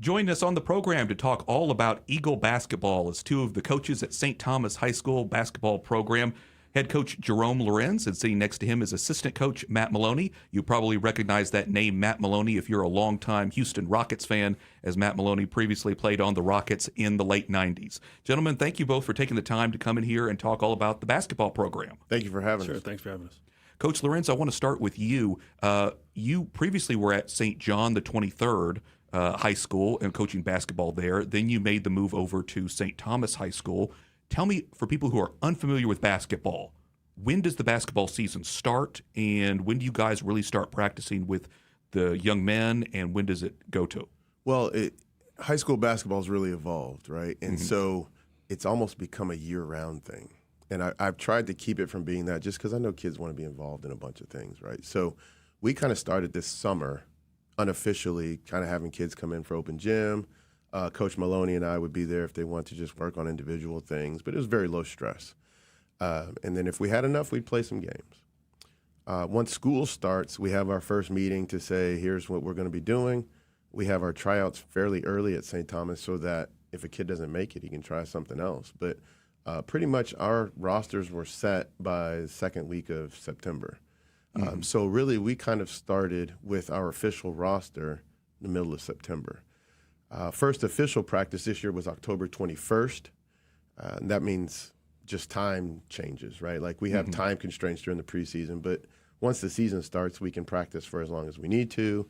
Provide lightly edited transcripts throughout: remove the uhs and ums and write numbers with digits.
Join us on the program to talk all about Eagle basketball as two of the coaches at St. Thomas High School basketball program. Head coach Jerome Llorens, and sitting next to him is assistant coach Matt Maloney. You probably recognize that name, Matt Maloney, if you're a longtime Houston Rockets fan, as Matt Maloney previously played on the Rockets in the late 90s. Gentlemen, thank you both for taking the time to come in here and talk all about the basketball program. Thank you for having us. Sure, thanks for having us. Coach Llorens, I want to start with you. You previously were at St. John the 23rd High School and coaching basketball there. Then you made the move over to St. Thomas High School. Tell me, for people who are unfamiliar with basketball, when does the basketball season start, and when do you guys really start practicing with the young men, and when does it go to? Well, high school basketball has really evolved, right? And so it's almost become a year-round thing. And I've tried to keep it from being that just because I know kids want to be involved in a bunch of things, right? So we kind of started this summer unofficially kind of having kids come in for open gym. Coach Maloney and I would be there if they want to just work on individual things, but it was very low stress. And then if we had enough, we'd play some games. Once school starts, we have our first meeting to say, here's what we're going to be doing. We have our tryouts fairly early at St. Thomas so that if a kid doesn't make it, he can try something else. But pretty much our rosters were set by the second week of September. So really we kind of started with our official roster in the middle of September. First official practice this year was October 21st. And that means just time changes, right? Like we have time constraints during the preseason, but once the season starts, we can practice for as long as we need to,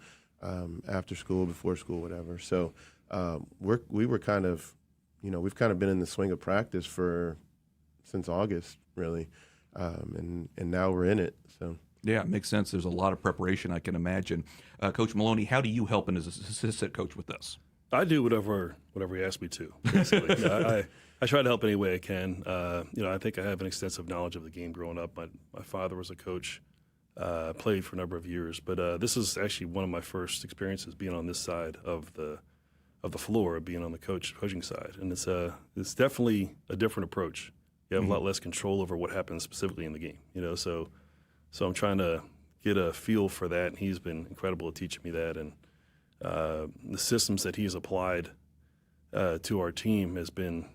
after school, before school, whatever. So we were kind of, we've kind of been in the swing of practice since August, really, and now we're in it. So. Yeah, it makes sense. There's a lot of preparation, I can imagine. Coach Maloney, how do you help as an assistant coach with this? I do whatever he asks me to, basically. I try to help any way I can. I think I have an extensive knowledge of the game growing up. My father was a coach, played for a number of years, but this is actually one of my first experiences being on this side of the floor, being on the coaching side, and it's definitely a different approach. You have a lot less control over what happens specifically in the game, So I'm trying to get a feel for that, and he's been incredible at teaching me that. And the systems that he's applied to our team has been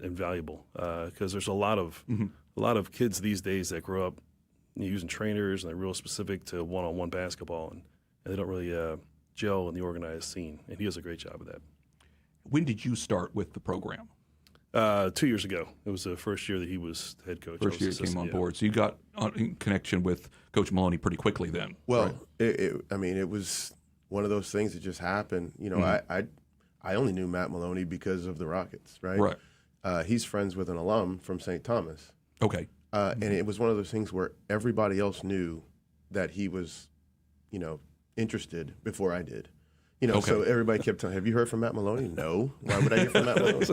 invaluable because there's a lot of kids these days that grow up using trainers and they're real specific to one-on-one basketball, and they don't really gel in the organized scene. And he does a great job of that. When did you start with the program? 2 years ago. It was the first year that he was head coach. First year he came on board. So you got in connection with Coach Maloney pretty quickly then. Well, right? it was one of those things that just happened. I only knew Matt Maloney because of the Rockets, right? Right. He's friends with an alum from St. Thomas. Okay. And it was one of those things where everybody else knew that he was, interested before I did. So everybody kept telling, have you heard from Matt Maloney? No. Why would I hear from Matt Maloney?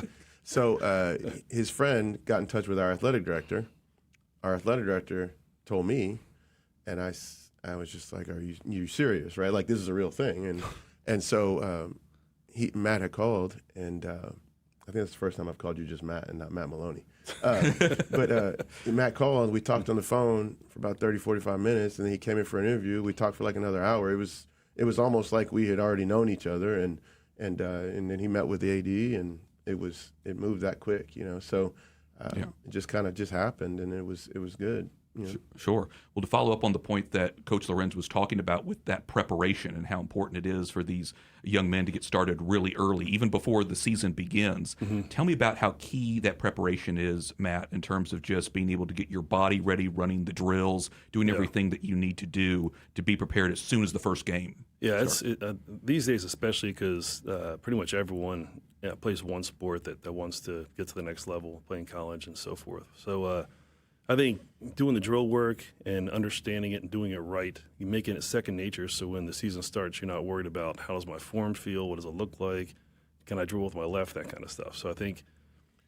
So his friend got in touch with our athletic director. Our athletic director told me, and I was just like, "Are you serious? Right? Like this is a real thing." And so Matt had called, and I think that's the first time I've called you just Matt and not Matt Maloney. But Matt called, and we talked on the phone for about 30, 45 minutes, and then he came in for an interview. We talked for like another hour. It was almost like we had already known each other, and then he met with the AD, and it moved that quick, So it just kind of happened, and it was good. Sure. Well, to follow up on the point that Coach Llorens was talking about with that preparation and how important it is for these young men to get started really early, even before the season begins, tell me about how key that preparation is, Matt, in terms of just being able to get your body ready, running the drills, doing everything that you need to do to be prepared as soon as the first game. Yeah, these days especially because pretty much everyone plays one sport that wants to get to the next level, playing college and so forth. So I think doing the drill work and understanding it and doing it right, you making it second nature so when the season starts, you're not worried about how does my form feel, what does it look like, can I dribble with my left, that kind of stuff. So I think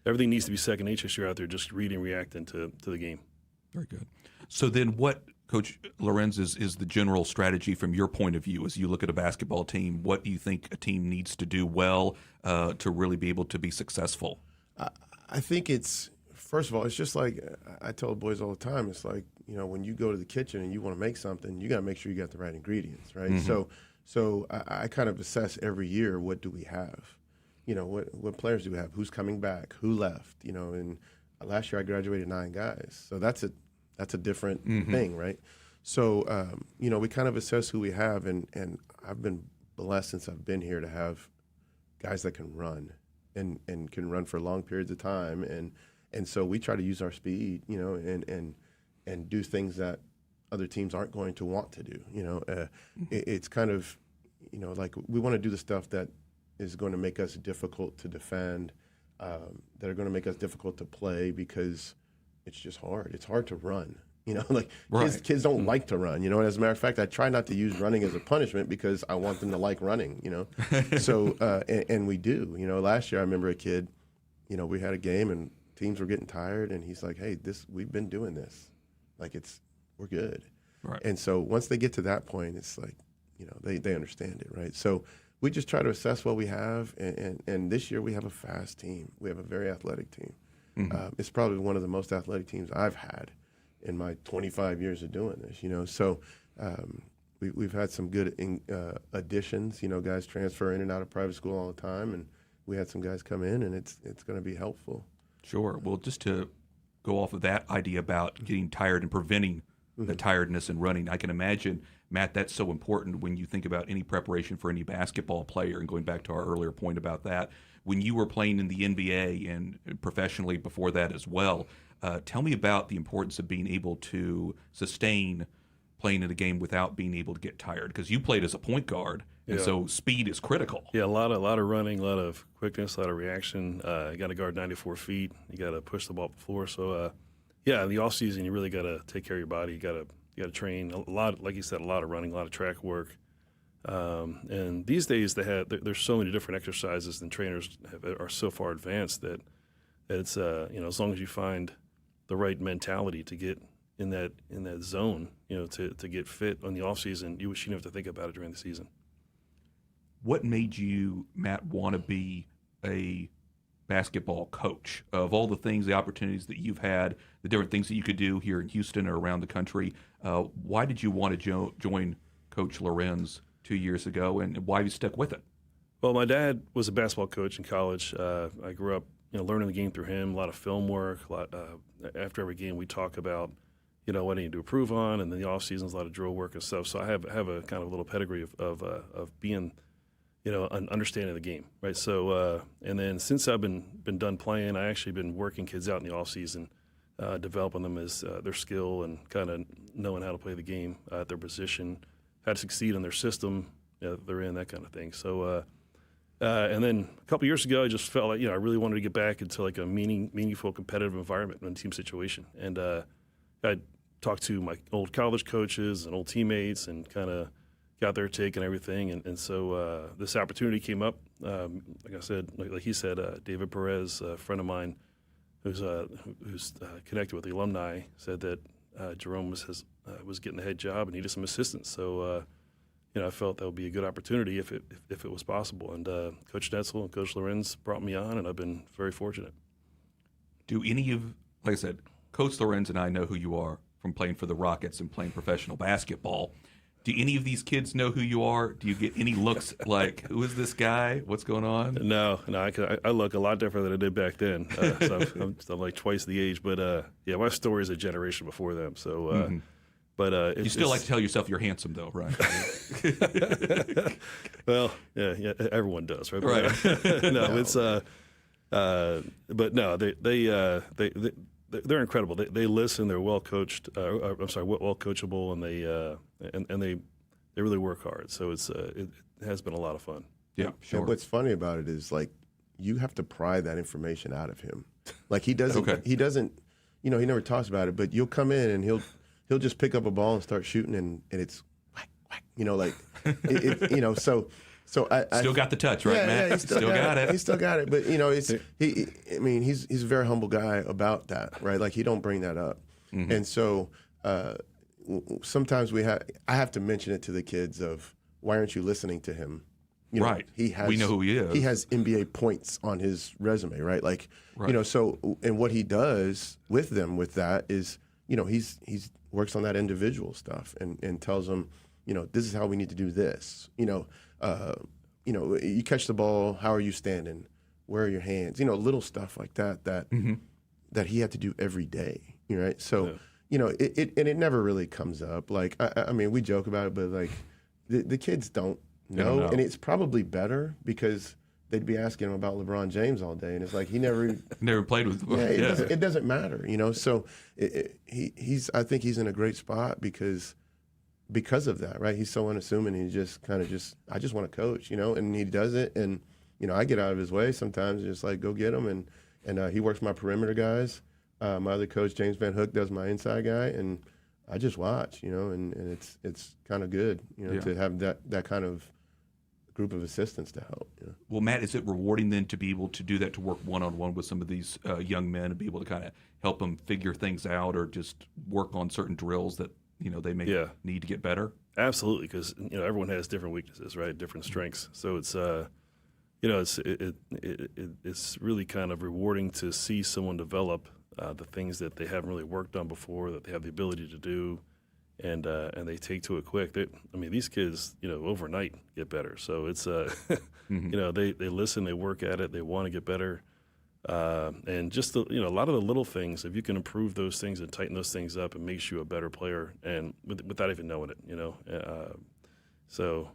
everything needs to be second nature so you're out there just reading and reacting to the game. Very good. So then what, Coach Llorens, is the general strategy from your point of view as you look at a basketball team? What do you think a team needs to do well to really be able to be successful? I think first of all, it's just like I tell boys all the time. It's like, when you go to the kitchen and you want to make something, you got to make sure you got the right ingredients, right? So So I kind of assess every year, what do we have? What players do we have? Who's coming back? Who left? And last year I graduated 9 guys. So that's a different thing, right? So, we kind of assess who we have, and I've been blessed since I've been here to have guys that can run and can run for long periods of time. And so we try to use our speed, and do things that other teams aren't going to want to do. It's kind of, like we want to do the stuff that is going to make us difficult to defend, that are going to make us difficult to play, because it's just hard. It's hard to run. Like Right. kids don't like to run. And as a matter of fact, I try not to use running as a punishment, because I want them to like running. So and we do. Last year I remember a kid. We had a game and teams were getting tired, and he's like, "Hey, we've been doing this. Like we're good." Right. And so once they get to that point, it's like, they understand it, right? So we just try to assess what we have, and this year we have a fast team. We have a very athletic team. It's probably one of the most athletic teams I've had in my 25 years of doing this. So we've had some good additions. Guys transfer in and out of private school all the time, and we had some guys come in, and it's going to be helpful. Sure. Well, just to go off of that idea about getting tired and preventing the tiredness and running, I can imagine, Matt, that's so important when you think about any preparation for any basketball player. And going back to our earlier point about that, when you were playing in the NBA and professionally before that as well, tell me about the importance of being able to sustain playing in a game without being able to get tired, because you played as a point guard, and so speed is critical. Yeah, a lot of running, a lot of quickness, a lot of reaction. You got to guard 94 feet. You got to push the ball up the floor. So, in the off season, you really got to take care of your body. You got to train a lot, like you said, a lot of running, a lot of track work. And these days, there's so many different exercises, and trainers are so far advanced that it's as long as you find the right mentality to get in that zone, to get fit on the off season, you shouldn't have to think about it during the season. What made you, Matt, want to be a basketball coach? Of all the things, the opportunities that you've had, the different things that you could do here in Houston or around the country, why did you want to join Coach Llorens 2 years ago, and why have you stuck with it? Well, my dad was a basketball coach in college. I grew up, learning the game through him. A lot of film work. After every game, we talk about, what I need to improve on, and then the off season's a lot of drill work and stuff. So I have a kind of a little pedigree of being, an understanding of the game, right? So and then since I've been done playing, I actually been working kids out in the off season, developing them as their skill and kind of knowing how to play the game at their position, how to succeed in their system that they're in, that kind of thing. So. And then a couple years ago, I just felt like, I really wanted to get back into like a meaningful competitive environment in a team situation. And I talked to my old college coaches and old teammates and kind of got their take and everything. And so this opportunity came up. Like I said, like he said, David Perez, a friend of mine who's connected with the alumni, said that Jerome was getting the head job and needed some assistance. So I felt that would be a good opportunity if it was possible. And Coach Netzel and Coach Llorens brought me on, and I've been very fortunate. Do any of, like I said, Coach Llorens and I know who you are from playing for the Rockets and playing professional basketball. Do any of these kids know who you are? Do you get any looks like, who is this guy? What's going on? No, I look a lot different than I did back then. So I'm like twice the age. But, my story is a generation before them. So, But you still like to tell yourself you're handsome, though, right? Well, yeah, everyone does, right? Right. No, it's but no, they're incredible. They listen. They're well coached. Well coachable, and they really work hard. So it has been a lot of fun. Yeah, sure. And what's funny about it is, like, you have to pry that information out of him. Like, he doesn't. Okay. He doesn't. He never talks about it. But you'll come in and he'll just pick up a ball and start shooting, and it's whack, whack, So I still got the touch, right, Matt? Yeah, he still got it. He still got it. But he's a very humble guy about that, right? Like, he don't bring that up. Mm-hmm. And so sometimes I have to mention it to the kids of, why aren't you listening to him? Right. We know who he is. He has NBA points on his resume, right? Like, right. So, and what he does with them with that is, he's works on that individual stuff and tells them, this is how we need to do this. You catch the ball, how are you standing? Where are your hands? Little stuff like that that he had to do every day, right? So, it never really comes up. Like, I mean, we joke about it, but like the kids don't know. And it's probably better because they'd be asking him about LeBron James all day. And it's like, he never played with. It doesn't matter, So I think he's in a great spot because of that, right? He's so unassuming. He just kind of I just want to coach, and he does it. And, I get out of his way sometimes and just like, go get him. And he works my perimeter guys. My other coach, James Van Hook, does my inside guy. And I just watch, and it's kind of good, to have that kind of group of assistants to help. Well, Matt, is it rewarding then to be able to do that, to work one-on-one with some of these young men and be able to kind of help them figure things out or just work on certain drills that they may need to get better? Absolutely, because everyone has different weaknesses, right? Different strengths. So it's it's really kind of rewarding to see someone develop the things that they haven't really worked on before, that they have the ability to do, and they take to it quick. These kids, overnight get better. So it's they listen, they work at it, they want to get better, and just a lot of the little things. If you can improve those things and tighten those things up, it makes you a better player, and without even knowing it, So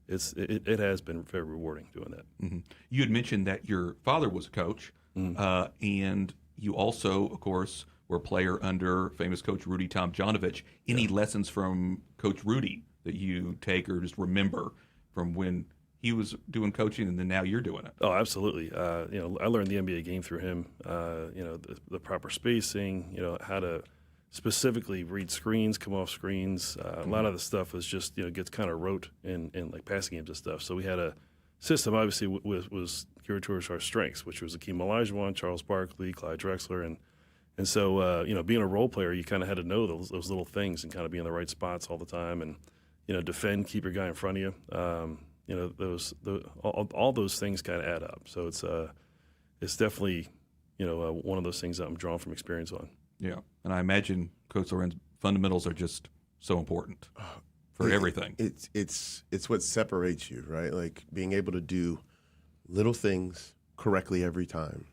it has been very rewarding doing that. Mm-hmm. You had mentioned that your father was a coach, and you also, of course, were a player under famous coach Rudy Tomjanovich. Any lessons from Coach Rudy that you take or just remember from when he was doing coaching and then now you're doing it? Oh, absolutely. I learned the NBA game through him. The proper spacing. How to specifically read screens, come off screens. A lot of the stuff was just gets kind of rote in like passing games and stuff. So we had a system, obviously, was geared towards our strengths, which was Akeem Olajuwon, Charles Barkley, Clyde Drexler, and so being a role player, you kind of had to know those little things and kind of be in the right spots all the time, and defend, keep your guy in front of you. All those things kind of add up. So it's definitely one of those things that I'm drawn from experience on. Yeah, and I imagine Coach Llorens' fundamentals are just so important for everything. It's what separates you, right? Like being able to do little things correctly every time,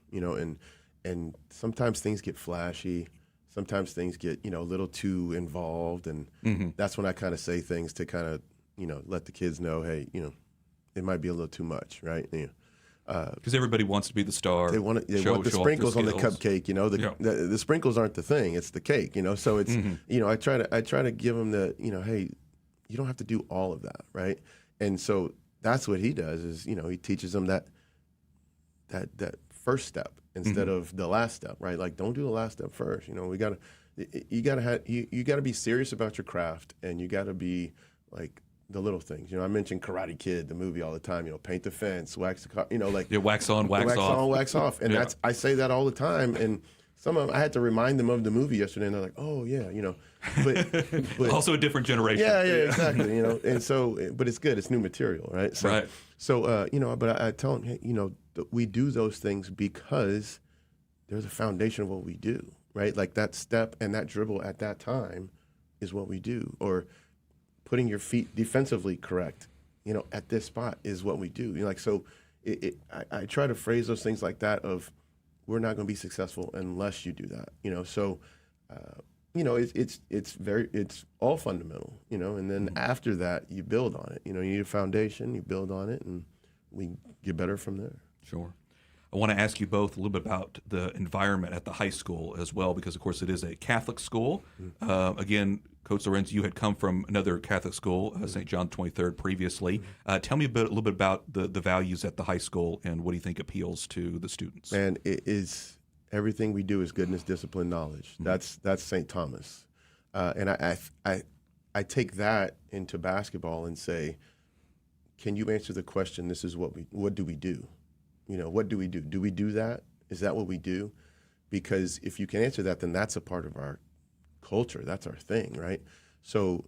and sometimes things get flashy. Sometimes things get, a little too involved, and that's when I kind of say things to kind of, let the kids know, hey, it might be a little too much, right? Because everybody wants to be the star. They want the sprinkles on the cupcake. The sprinkles aren't the thing; it's the cake. So it's I try to give them the hey, you don't have to do all of that, right? And so that's what he does is he teaches them that first step instead of the last step, right? Like don't do the last step first. You gotta be serious about your craft, and you gotta be like the little things. I mentioned Karate Kid, the movie, all the time. Paint the fence, wax the car. Wax on, wax off. On, wax off. And I say that all the time. And some of them, I had to remind them of the movie yesterday, and they're like, "Oh yeah, But also a different generation. Yeah, exactly. And so, but it's good. It's new material, right? So, right. So, but I tell them, hey, we do those things because they're the foundation of what we do, right? Like that step and that dribble at that time is what we do, or putting your feet defensively correct, at this spot is what we do. So I try to phrase those things like that of we're not going to be successful unless you do that, So, it's all fundamental, and then after that you build on it. You need a foundation, you build on it, and we get better from there. Sure. I want to ask you both a little bit about the environment at the high school as well, because of course it is a Catholic school. Again, Coach Llorens, you had come from another Catholic school, St. John 23rd previously. Tell me a little bit about the values at the high school and what do you think appeals to the students? And it is everything we do is goodness, discipline, knowledge. That's St. Thomas, and I take that into basketball and say, can you answer the question? This is what do we do? What do we do? Do we do that? Is that what we do? Because if you can answer that, then that's a part of our culture. That's our thing, right? So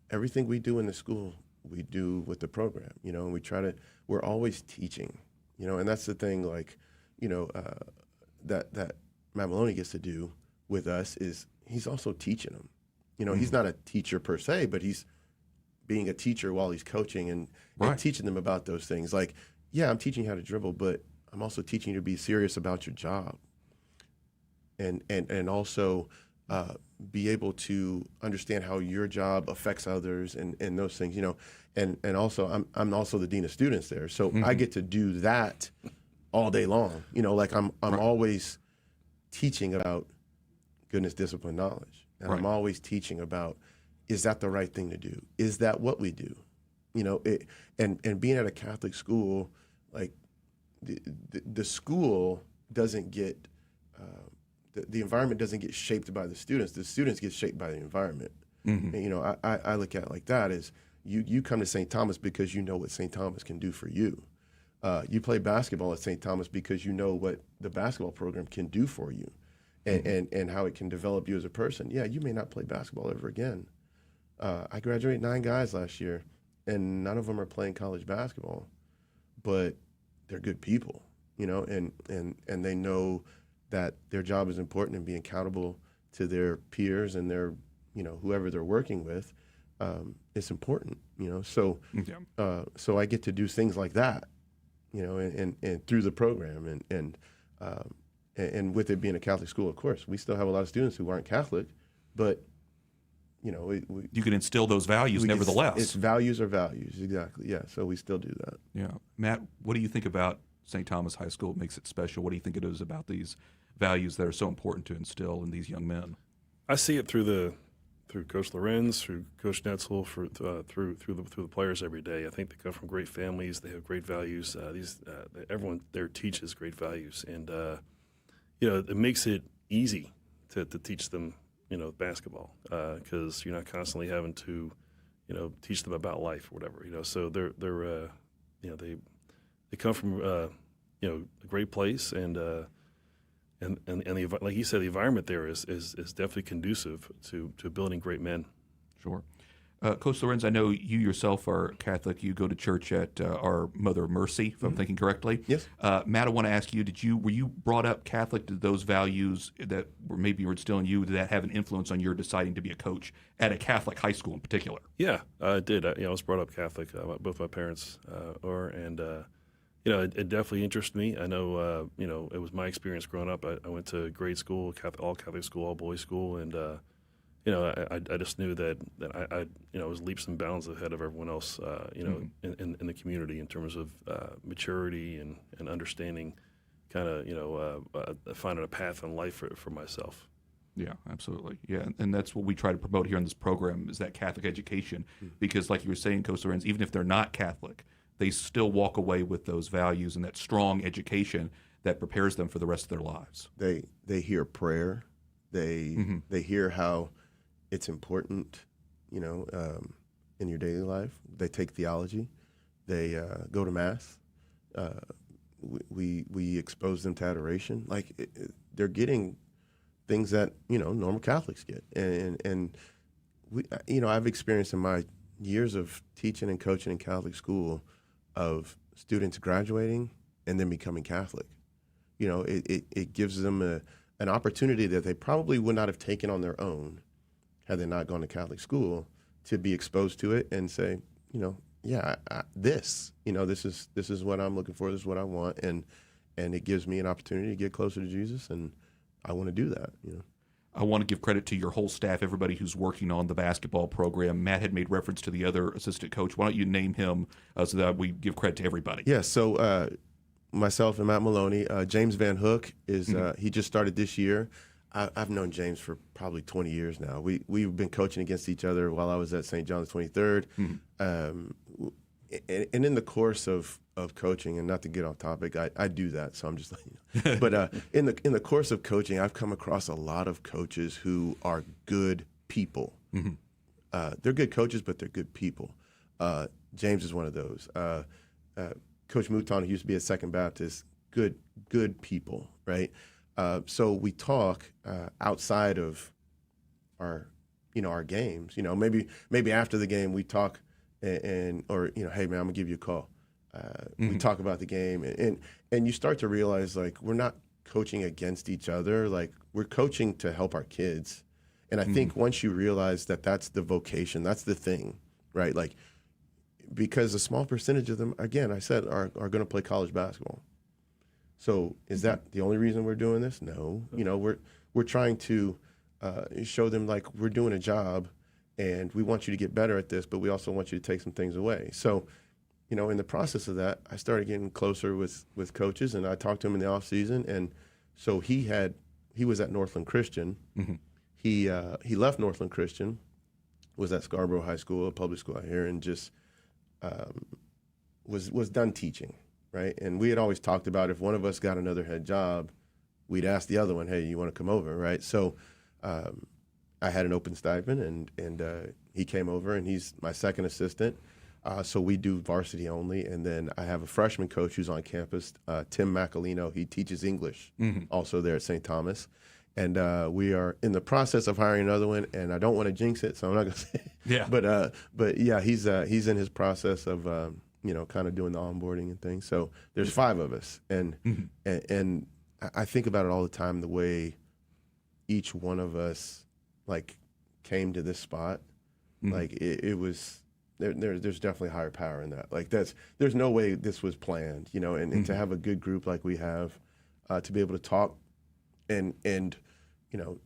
everything we do in the school, we do with the program, and we're always teaching, and that's the thing, like, that Matt Maloney gets to do with us is he's also teaching them. He's not a teacher per se, but he's being a teacher while he's coaching and Right. teaching them about those things. Like, yeah, I'm teaching you how to dribble, but I'm also teaching you to be serious about your job, and also be able to understand how your job affects others and those things, you know. And also, I'm also the dean of students there, so I get to do that all day long. You know, like I'm always teaching about goodness, discipline, knowledge, and I'm always teaching about, is that the right thing to do? Is that what we do? You know, and being at a Catholic school, like the school doesn't get the environment doesn't get shaped by the students. The students get shaped by the environment. And, you know, I look at it like that is you come to St. Thomas because you know what St. Thomas can do for you. You play basketball at St. Thomas because you know what the basketball program can do for you, and how it can develop you as a person. Yeah, you may not play basketball ever again. I graduated 9 guys last year, and none of them are playing college basketball, but they're good people, you know, and they know that their job is important and being accountable to their peers and their, you know, whoever they're working with. It's important, you know. So, so I get to do things like that, you know, and through the program, and with it being a Catholic school, of course, we still have a lot of students who aren't Catholic, but you know, you can instill those values nevertheless. It's values are values, exactly. Yeah, so we still do that. Yeah, Matt, what do you think about St. Thomas High School makes it special? What do you think it is about these values that are so important to instill in these young men? I see it through Coach Llorens, through Coach Netzel, through the players every day. I think they come from great families. They have great values. Everyone there teaches great values, and you know, it makes it easy to teach them, you know, basketball, because you're not constantly having to, you know, teach them about life or whatever. You know, so they're you know, they come from you know, a great place, and like you said, the environment there is definitely conducive to building great men. Sure. Coach Llorens, I know you yourself are Catholic. You go to church at Our Mother of Mercy, if I'm thinking correctly. Yes. Matt, I want to ask you: were you brought up Catholic? Did those values that were instilled in you, did that have an influence on your deciding to be a coach at a Catholic high school in particular? Yeah, I did. You know, I was brought up Catholic. Both my parents are, and you know, it definitely interested me. I know, you know, it was my experience growing up. I went to grade school, all Catholic school, all boys school, and you know, I just knew that I you know, was leaps and bounds ahead of everyone else, you know, in the community in terms of maturity and understanding, kind of, you know, finding a path in life for myself. Yeah, absolutely. Yeah, and that's what we try to promote here in this program is that Catholic education, because like you were saying, Coach Llorens, even if they're not Catholic, they still walk away with those values and that strong education that prepares them for the rest of their lives. They hear prayer. They hear how it's important, you know, in your daily life. They take theology. They go to mass. We expose them to adoration. Like they're getting things that, you know, normal Catholics get. And we, you know, I've experienced in my years of teaching and coaching in Catholic school of students graduating and then becoming Catholic. You know, it gives them an opportunity that they probably would not have taken on their own had they not gone to Catholic school, to be exposed to it and say, you know, yeah, this is what I'm looking for. This is what I want, and it gives me an opportunity to get closer to Jesus, and I want to do that. You know. I want to give credit to your whole staff, everybody who's working on the basketball program. Matt had made reference to the other assistant coach. Why don't you name him so that we give credit to everybody? Yeah, so myself and Matt Maloney. James Van Hook is he just started this year. I've known James for probably 20 years now. We've been coaching against each other while I was at St. John's 23rd. And in the course of coaching, and not to get off topic, I do that, so I'm just like, you know. But in the course of coaching, I've come across a lot of coaches who are good people. They're good coaches, but they're good people. James is one of those. Coach Mouton, who used to be at Second Baptist, good people, right? So we talk outside of our games. You know, maybe after the game we talk. Or you know, hey man, I'm gonna give you a call. We talk about the game, and you start to realize, like, we're not coaching against each other. Like, we're coaching to help our kids. And I think once you realize that that's the vocation, that's the thing, right? Like, because a small percentage of them, again, I said, are going to play college basketball. So is that the only reason we're doing this? No. You know, we're trying to show them, like, we're doing a job, and we want you to get better at this, but we also want you to take some things away. So, you know, in the process of that, I started getting closer with coaches, and I talked to him in the off season. And so he was at Northland Christian. Mm-hmm. He left Northland Christian, was at Scarborough High School, a public school out here, and just was done teaching, right? And we had always talked about if one of us got another head job, we'd ask the other one, hey, you want to come over, right? So I had an open stipend, and he came over, and he's my second assistant. So we do varsity only, and then I have a freshman coach who's on campus, Tim Macalino. He teaches English also there at St. Thomas. And we are in the process of hiring another one, and I don't want to jinx it, so I'm not going to say it. Yeah. But yeah, he's in his process of you know, kind of doing the onboarding and things. So there's 5 of us, and I think about it all the time, the way each one of us like came to this spot. Like it was there's definitely higher power in that. Like there's no way this was planned, you know, and to have a good group like we have, to be able to talk and you know,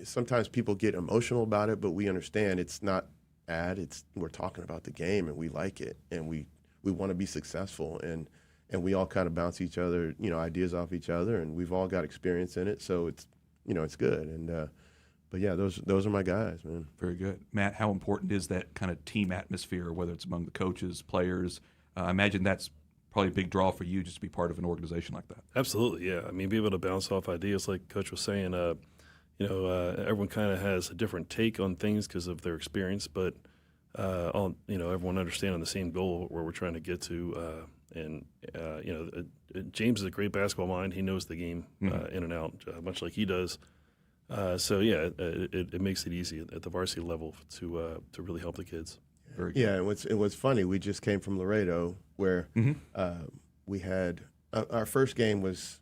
sometimes people get emotional about it, but we understand it's not we're talking about the game, and we like it, and we want to be successful, and we all kind of bounce each other, you know, ideas off each other, and we've all got experience in it, so it's, you know, it's good. And but yeah, those are my guys, man. Very good. Matt, how important is that kind of team atmosphere, whether it's among the coaches, players? I imagine that's probably a big draw for you, just to be part of an organization like that. Absolutely, yeah. I mean, be able to bounce off ideas, like Coach was saying. You know, everyone kind of has a different take on things because of their experience, but you know, everyone understanding the same goal where we're trying to get to. You know, James is a great basketball mind. He knows the game in and out, much like he does. So yeah, it makes it easy at the varsity level to really help the kids. Yeah, and what's funny, we just came from Laredo, where we had our first game was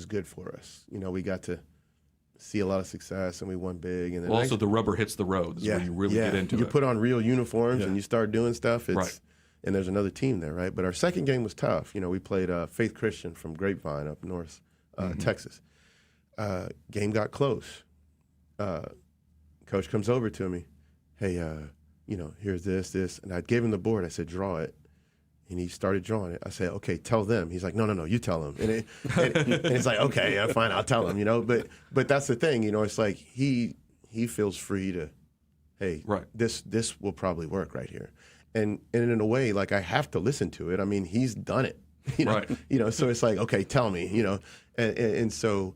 good for us. You know, we got to see a lot of success, and we won big. And then also the rubber hits the road. This is where you really get into it. You put on real uniforms and you start doing stuff. It's, right. And there's another team there, right? But our second game was tough. You know, we played Faith Christian from Grapevine up north, Texas. Game got close. Coach comes over to me, hey, you know, here's this, and I gave him the board. I said, draw it. And he started drawing it. I said, okay, tell them. He's like, no, you tell them. And it's like, okay, yeah, fine, I'll tell them, you know. But that's the thing, you know, it's like he feels free to, hey, right. this will probably work right here. And in a way, like, I have to listen to it. I mean, he's done it, you know. Right. You know, so it's like, okay, tell me, you know. And so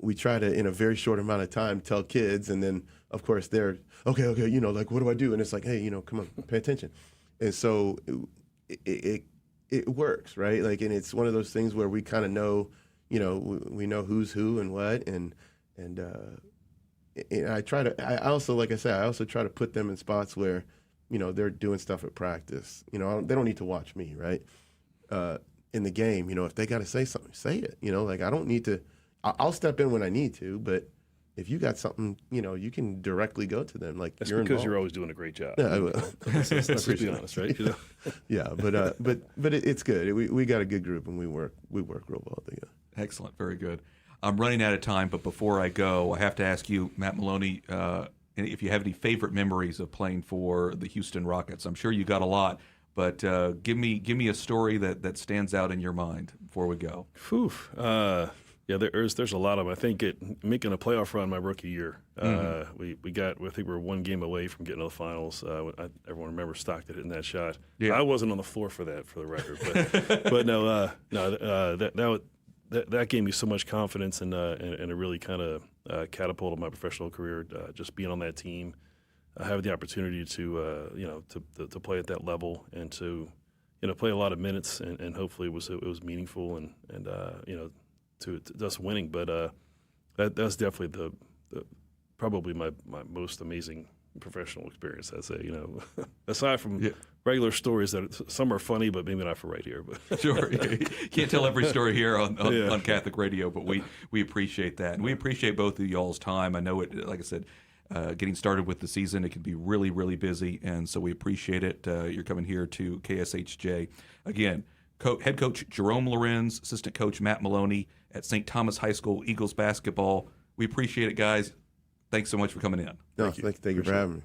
we try to, in a very short amount of time, tell kids, and then, of course, they're, okay, you know, like, what do I do? And it's like, hey, you know, come on, pay attention. And so it works, right? Like, and it's one of those things where we kind of know, you know, we know who's who and what, and I try to. I also, like I said, I also try to put them in spots where, you know, they're doing stuff at practice. You know, they don't need to watch me, right? In the game, you know, if they got to say something, say it. You know, like, I don't need to. I'll step in when I need to, but if you got something, you know, you can directly go to them. Like, that's you're because involved. You're always doing a great job. Yeah, I will. Let's be honest, right? You know? Yeah, but it's good. We got a good group, and we work real well together. Excellent, very good. I'm running out of time, but before I go, I have to ask you, Matt Maloney, if you have any favorite memories of playing for the Houston Rockets. I'm sure you got a lot, but give me a story that stands out in your mind before we go. Whew. Yeah, there's a lot of them. I think making a playoff run my rookie year, we think we were one game away from getting to the finals. Everyone remembers Stockton hitting that shot. Yeah. I wasn't on the floor for that, for the record, but no, that gave me so much confidence, and it really kind of catapulted my professional career. Just being on that team, having the opportunity to to play at that level, and to play a lot of minutes, and hopefully it was meaningful, and to us winning. But that's definitely the probably my most amazing professional experience. I'd say, aside from regular stories that some are funny, but maybe not for right here. But Sure, you can't tell every story here on Catholic Radio, but we appreciate that, and we appreciate both of y'all's time. I know it, like I said, getting started with the season. It can be really, really busy, and so we appreciate it. You're coming here to KSHJ. Again, head coach Jerome Llorens, assistant coach Matt Maloney at St. Thomas High School Eagles basketball. We appreciate it, guys. Thanks so much for coming in. No, thank you for having me.